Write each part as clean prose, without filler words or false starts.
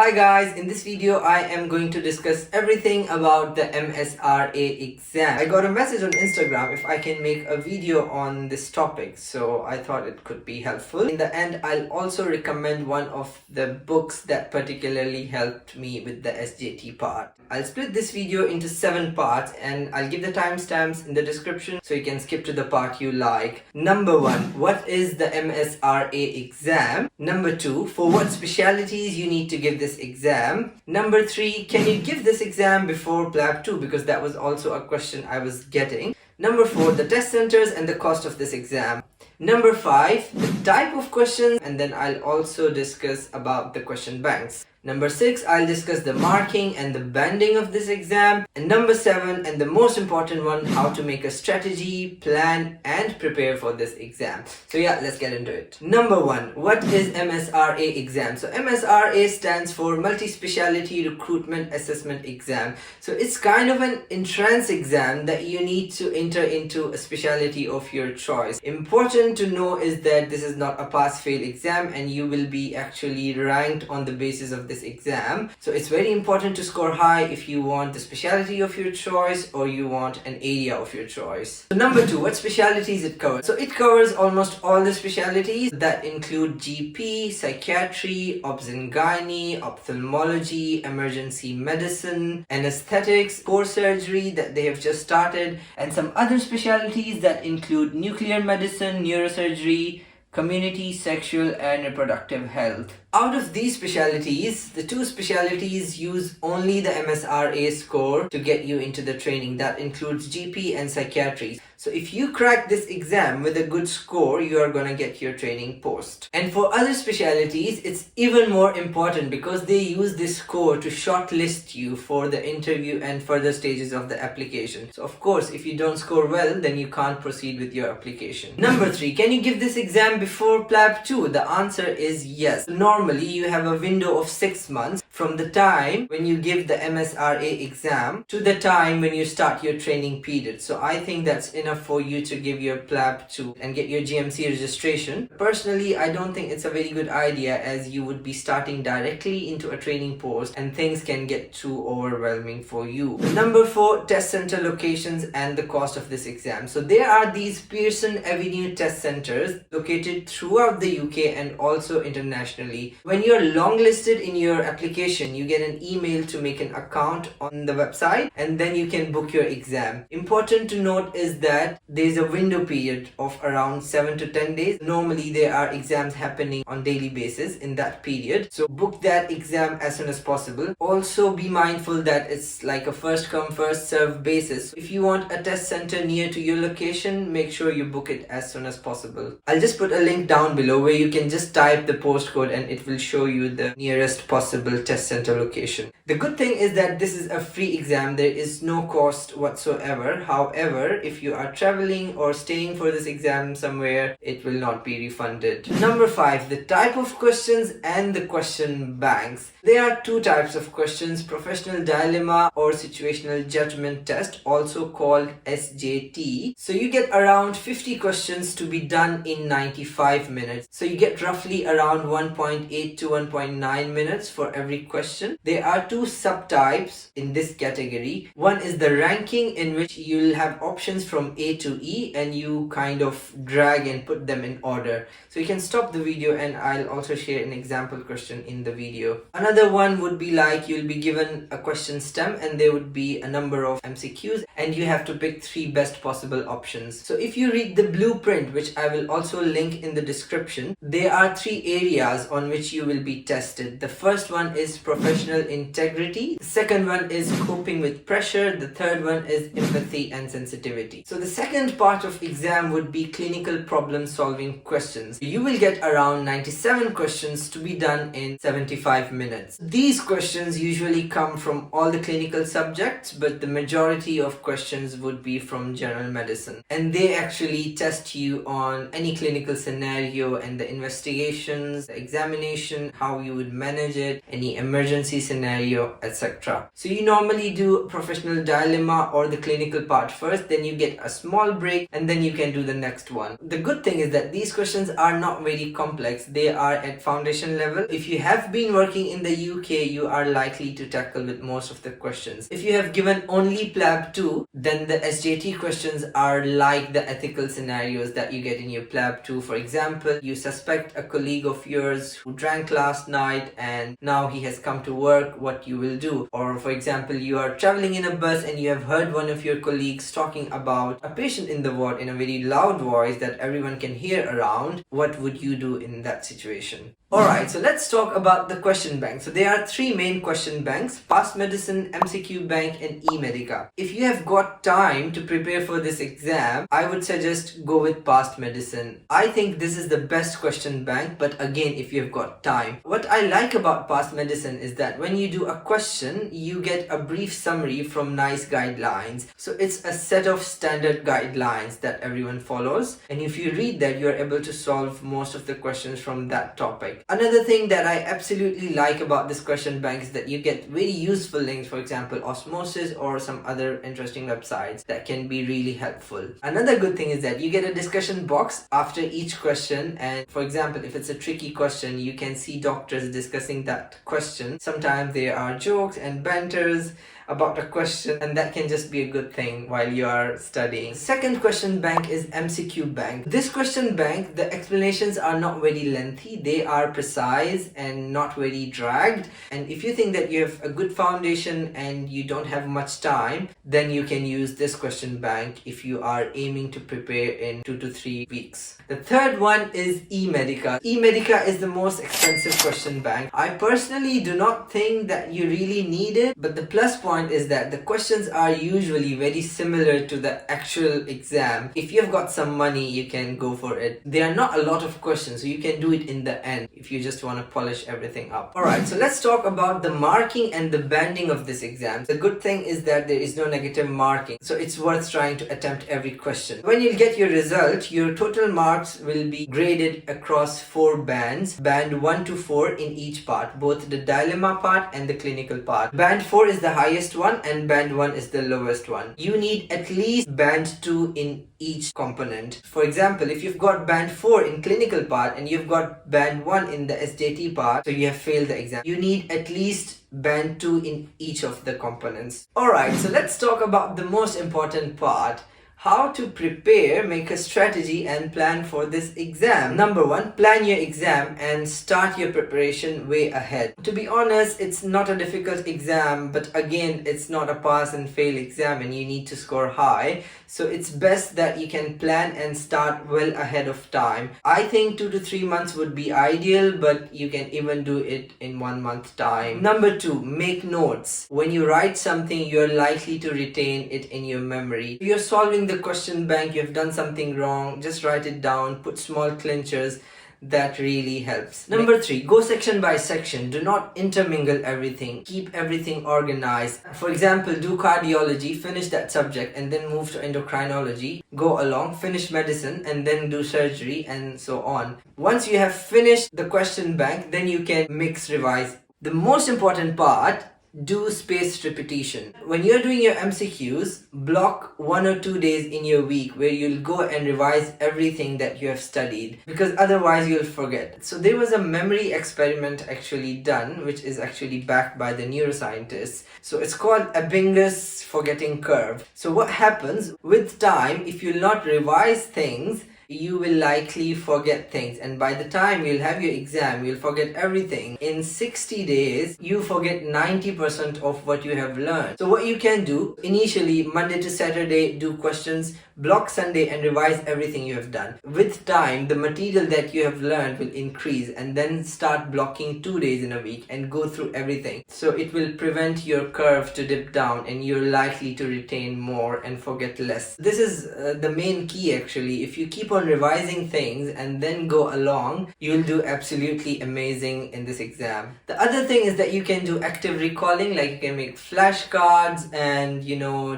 Hi guys, in this video I am going to discuss everything about the MSRA exam. I got a message on Instagram if I can make a video on this topic, so I thought it could be helpful. In the end, I'll also recommend one of the books that particularly helped me with the SJT part. I'll split this video into 7 parts and I'll give the timestamps in the description so you can skip to the part you like. Number 1, what is the MSRA exam? Number 2, for what specialities you need to give this exam. Number 3, can you give this exam before Plab 2? Because that was also a question I was getting. Number 4, the test centers and the cost of this exam. Number 5, the type of questions, and then I'll also discuss about the question banks. Number 6, I'll discuss the marking and the banding of this exam. And number 7, and the most important one, how to make a strategy, plan and prepare for this exam. So yeah, let's get into it. Number 1, what is MSRA exam? So MSRA stands for Multi-Speciality Recruitment Assessment Exam. So it's kind of an entrance exam that you need to enter into a specialty of your choice. Important to know is that this is not a pass-fail exam and you will be actually ranked on the basis of this exam. So it's very important to score high if you want the specialty of your choice or you want an area of your choice. So number 2, what specialties it covers? So it covers almost all the specialties that include GP, psychiatry, obs and gynae, ophthalmology, emergency medicine, anesthetics, core surgery that they have just started, and some other specialties that include nuclear medicine, neurosurgery, community, sexual and reproductive health. Out of these specialties, the 2 specialties use only the MSRA score to get you into the training. That includes GP and psychiatry. So if you crack this exam with a good score, you are gonna get your training post. And for other specialties, it's even more important because they use this score to shortlist you for the interview and further stages of the application. So of course, if you don't score well, then you can't proceed with your application. Number 3, can you give this exam before Plab 2? The answer is yes. Normally, you have a window of 6 months from the time when you give the MSRA exam to the time when you start your training period. So I think that's enough for you to give your Plab 2 and get your GMC registration. Personally, I don't think it's a very good idea as you would be starting directly into a training post and things can get too overwhelming for you. Number 4, test center locations and the cost of this exam. So there are these Pearson Avenue test centers located throughout the UK and also internationally. When you're longlisted in your application, you get an email to make an account on the website and then you can book your exam. Important to note is that there's a window period of around 7 to 10 days. Normally there are exams happening on daily basis in that period. So book that exam as soon as possible. Also be mindful that it's like a first come first serve basis. If you want a test center near to your location, make sure you book it as soon as possible. I'll just put a link down below where you can just type the postcode and it will show you the nearest possible test center location. The good thing is that this is a free exam. There is no cost whatsoever. However, if you are traveling or staying for this exam somewhere, it will not be refunded. Number 5, the type of questions and the question banks. There are 2 types of questions: professional dilemma or situational judgment test, also called SJT. So you get around 50 questions to be done in 95 minutes. So you get roughly around 1.8 to 1.9 minutes for every question. There are 2 subtypes in this category. One is the ranking, in which you'll have options from A to E and you kind of drag and put them in order. So you can stop the video and I'll also share an example question in the video. Another one would be like you'll be given a question stem and there would be a number of MCQs and you have to pick 3 best possible options. So if you read the blueprint, which I will also link in the description, there are 3 areas on which you will be tested. The first one is professional integrity. The second one is coping with pressure. The third one is empathy and sensitivity. So the second part of exam would be clinical problem solving questions. You will get around 97 questions to be done in 75 minutes. These questions usually come from all the clinical subjects, but the majority of questions would be from general medicine. And they actually test you on any clinical scenario and the investigations, the examination, how you would manage it, any emergency scenario, etc. So you normally do professional dilemma or the clinical part first, then you get a small break, and then you can do the next one. The good thing is that these questions are not very complex. They are at foundation level. If you have been working in the UK, you are likely to tackle with most of the questions. If you have given only Plab 2, then the SJT questions are like the ethical scenarios that you get in your Plab 2. For example, you suspect a colleague of yours who drank last night and now he has come to work, what you will do. Or for example, you are traveling in a bus and you have heard one of your colleagues talking about a patient in the ward in a very loud voice that everyone can hear around. What would you do in that situation? Alright, so let's talk about the question bank. So there are three main question banks: Past Medicine, MCQ Bank and Emedica. If you have got time to prepare for this exam, I would suggest go with Past Medicine. I think this is the best question bank, but again, if you have got time. What I like about Past Medicine is that when you do a question, you get a brief summary from NICE guidelines. So it's a set of standard guidelines that everyone follows, and if you read that, you're able to solve most of the questions from that topic. Another thing that I absolutely like about this question bank is that you get very useful links, for example Osmosis or some other interesting websites that can be really helpful. Another good thing is that you get a discussion box after each question, and for example, if it's a tricky question, you can see doctors discussing that question. Sometimes there are jokes and banters about a question, and that can just be a good thing while you are studying. Second question bank is MCQ Bank. This question bank, the explanations are not very lengthy, they are precise and not very dragged, and if you think that you have a good foundation and you don't have much time, then you can use this question bank if you are aiming to prepare in 2 to 3 weeks. The third one is Emedica. Emedica is the most expensive question bank. I personally do not think that you really need it, but the plus point is that the questions are usually very similar to the actual exam. If you've got some money, you can go for it. There are not a lot of questions, so you can do it in the end if you just want to polish everything up. Alright, so let's talk about the marking and the banding of this exam. The good thing is that there is no negative marking, so it's worth trying to attempt every question. When you get your result, your total marks will be graded across 4 bands, band 1 to 4 in each part, both the dilemma part and the clinical part. Band 4 is the highest one and band 1 is the lowest one. You need at least band 2 in each component. For example, if you've got band 4 in clinical part and you've got band 1 in the SJT part, so you have failed the exam, you need at least band 2 in each of the components. Alright, so let's talk about the most important part: how to prepare, make a strategy and plan for this exam. Number 1, plan your exam and start your preparation way ahead. To be honest, it's not a difficult exam, but again, it's not a pass and fail exam and you need to score high. So it's best that you can plan and start well ahead of time. I think 2 to 3 months would be ideal, but you can even do it in 1 month time. Number 2, make notes. When you write something, you're likely to retain it in your memory. If you're solving the question bank, you've done something wrong, just write it down, put small clinchers. That really helps. Number 3, go section by section. Do not intermingle everything. Keep everything organized. For example, do cardiology, finish that subject and then move to endocrinology. Go along, finish medicine and then do surgery and so on. Once you have finished the question bank, then you can mix revise. The most important part, do spaced repetition. When you're doing your MCQs, block 1 or 2 days in your week where you'll go and revise everything that you have studied, because otherwise you'll forget. So there was a memory experiment actually done, which is actually backed by the neuroscientists. So it's called Ebinger's forgetting curve. So what happens with time, if you'll not revise things, you will likely forget things, and by the time you'll have your exam, you'll forget everything. In 60 days, you forget 90% of what you have learned. So what you can do, initially Monday to Saturday, do questions, block Sunday and revise everything you have done. With time, the material that you have learned will increase, and then start blocking 2 days in a week and go through everything. So it will prevent your curve to dip down and you're likely to retain more and forget less. This is the main key actually. If you keep on revising things and then go along, you'll do absolutely amazing in this exam. The other thing is that you can do active recalling, like you can make flashcards and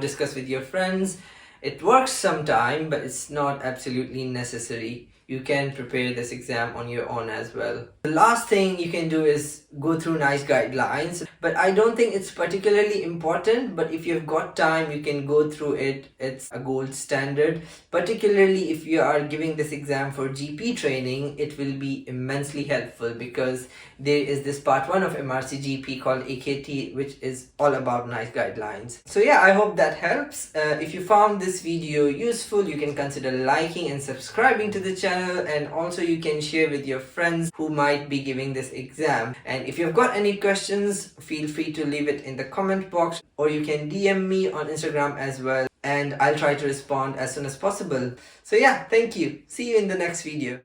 discuss with your friends. It works sometime, but it's not absolutely necessary. you can prepare this exam on your own as well. The last thing you can do is go through nice guidelines, but I don't think it's particularly important, but if you've got time you can go through it. It's a gold standard. Particularly if you are giving this exam for GP training, it will be immensely helpful because there is this part 1 of MRC GP called AKT, which is all about nice guidelines. So yeah, I hope that helps. If you found this video useful, you can consider liking and subscribing to the channel, and also you can share with your friends who might be giving this exam. And if you've got any questions, feel free to leave it in the comment box, or you can DM me on Instagram as well, and I'll try to respond as soon as possible. So yeah, thank you. See you in the next video.